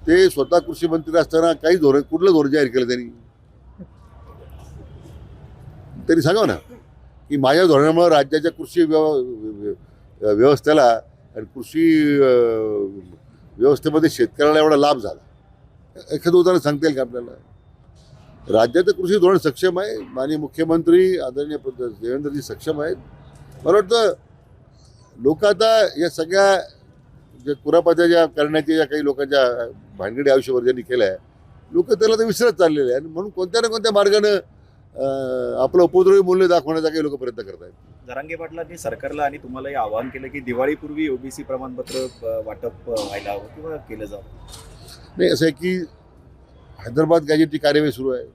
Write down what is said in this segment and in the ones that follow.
ते स्वतः कृषी मंत्री असताना काही धोरण, कुठलं धोरण जाहीर केलं त्यांनी सांगा ना की माझ्या धोरणामुळे राज्याच्या कृषी व्यवस्थेला आणि कृषी व्यवस्थेमध्ये शेतकऱ्याला एवढा लाभ झाला. एखादं उदाहरण सांगता येईल का आपल्याला? राज्याचं कृषी धोरण सक्षम आहे. माननीय मुख्यमंत्री आदरणीय देवेंद्रजी सक्षम आहेत. मला वाटतं लोक आता या सगळ्या जे कुरापत्या करण्याच्या ज्या काही लोकांच्या भानगडी आयुष्यभर ज्यांनी केल्या आहे, लोक त्याला तर विसरत चाललेले आहे. आणि म्हणून कोणत्या ना कोणत्या मार्गानं आपलं उपद्रवी मूल्य दाखवण्याचा काही लोक प्रयत्न करत आहेत. जरांगे पाटलांनी सरकारला आणि तुम्हालाही आवाहन केलं की दिवाळीपूर्वी ओबीसी प्रमाणपत्र वाटप व्हायला हवं किंवा केलं जावं. नाही, असं आहे की हैदराबाद गॅजेटची कार्यवाही सुरू आहे.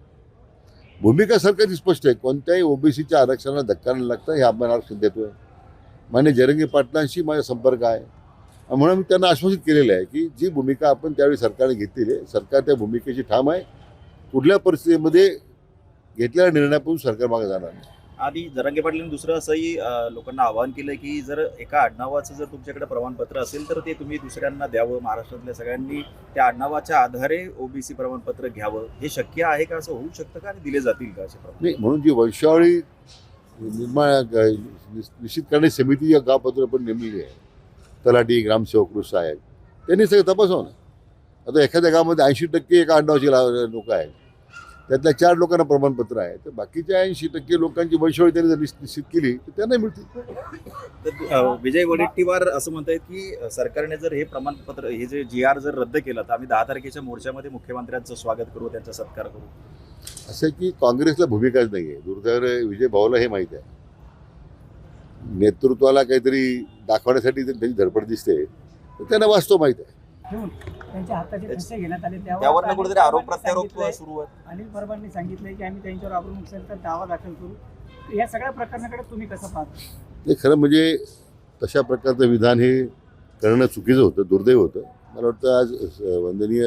भूमिका सरकारची स्पष्ट आहे. कोणत्याही ओबीसीच्या आरक्षणाला धक्का न लागता हे आपण आरक्षण देतोय. मान्य जरांगे पाटलांशी माझा संपर्क आहे. म्हणून मी त्यांना आश्वासित केलेलं आहे की जी भूमिका आपण त्यावेळी सरकारने घेतलेली आहे, सरकार त्या भूमिकेची ठाम आहे. कुठल्या परिस्थितीमध्ये घेतलेल्या निर्णयापासून सरकार मागे जाणार नाही. आधी जरांगे पाटलांनी दुसरं असंही लोकांना आवाहन केलं की जर एका आडनावाचं जर तुमच्याकडे प्रमाणपत्र असेल तर ते तुम्ही दुसऱ्यांना द्यावं. महाराष्ट्रातल्या सगळ्यांनी त्या आडनावाच्या आधारे ओबीसी प्रमाणपत्र घ्यावं. हे शक्य आहे का? असं होऊ शकतं का? आणि दिले जातील का असे प्रमाण? नाही, म्हणून जी वंशावळी निश्चित करण्याची समिती या गावपत्र पण नेमलेली आहे. तलाठी, ग्रामसेवक, कृषी सहाय्यक त्यांनी सगळं तपासावं ना. आता एखाद्या गावामध्ये 80% एका आडनावाची लोक आहेत, त्यातल्या 4 लोकांना प्रमाणपत्र आहे, तर बाकीच्या 80% लोकांची वंशावळी त्यांनी जर निश्चित केली तर त्यांना मिळतील. तर विजय वडेट्टीवार असं म्हणतायत की सरकारने जर हे प्रमाणपत्र, हे जे GR जर रद्द केलं तर आम्ही 10 तारखेच्या मोर्चामध्ये मुख्यमंत्र्यांचं स्वागत करू, त्यांचा सत्कार करू. असं आहे की काँग्रेसला भूमिकाच नाही आहे. दुर्दैवाने विजय भाऊला हे माहीत आहे. नेतृत्वाला काहीतरी दाखवण्यासाठी त्यांची धडपड दिसते, तर त्यांना वास्तव माहीत आहे. त्यांच्या हाताचे पैसे घेण्यात आले, त्यावर कुठेतरी आरोप प्रत्यारोप सुरू आहे. अनिल परबांनी सांगितलंय की आम्ही त्यांच्यावर आरोप असेल तर दावा दाखल करू. या सगळ्या प्रकरणाकडे तुम्ही कसं पाहता? ते खरं म्हणजे तशा प्रकारचं विधान हे करणं चुकीचं होतं, दुर्दैव होतं. मला वाटतं आज वंदनीय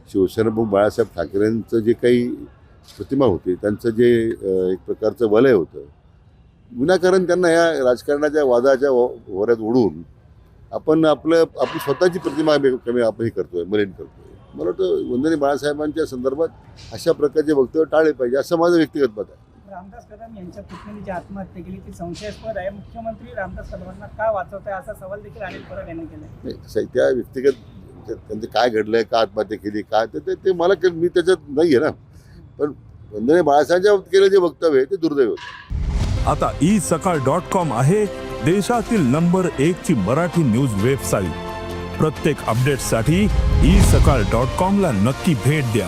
शिवसेनाप्रमुख बाळासाहेब ठाकरेंचं जे काही प्रतिमा होती, त्यांचं जे एक प्रकारचं वलय होतं, विनाकारण त्यांना या राजकारणाच्या वादाच्या ओऱ्यात ओढून आपण आपली स्वतःची प्रतिमा कमी आपण हे करतोय, मलिन करतोय. मला वाटतं वंदनीय बाळासाहेबांच्या संदर्भात अशा प्रकारचे वक्तव्य टाळले पाहिजे, असं माझं व्यक्तिगत मत आहे. रामदास कदम यांच्या पुतणीने जी आत्महत्या केली ती संशयास्पद आहे. मुख्यमंत्री रामदास कदमांना का वाचवताय असा सवाल देखील अनिल परब यांनी केला. नाही, त्या व्यक्तिगत त्यांचं काय घडलंय, का आत्महत्या केली, काय ते मला मी त्याच्यात नाही आहे ना. पण वंदनीय बाळासाहेबांच्या बाबतीत केलं जे वक्तव्य आहे ते दुर्दैव होतं. आता isakal.com आहे देशातील नंबर 1 ची मराठी न्यूज वेबसाईट. प्रत्येक अपडेटसाठी isakal.com ला नक्की भेट द्या.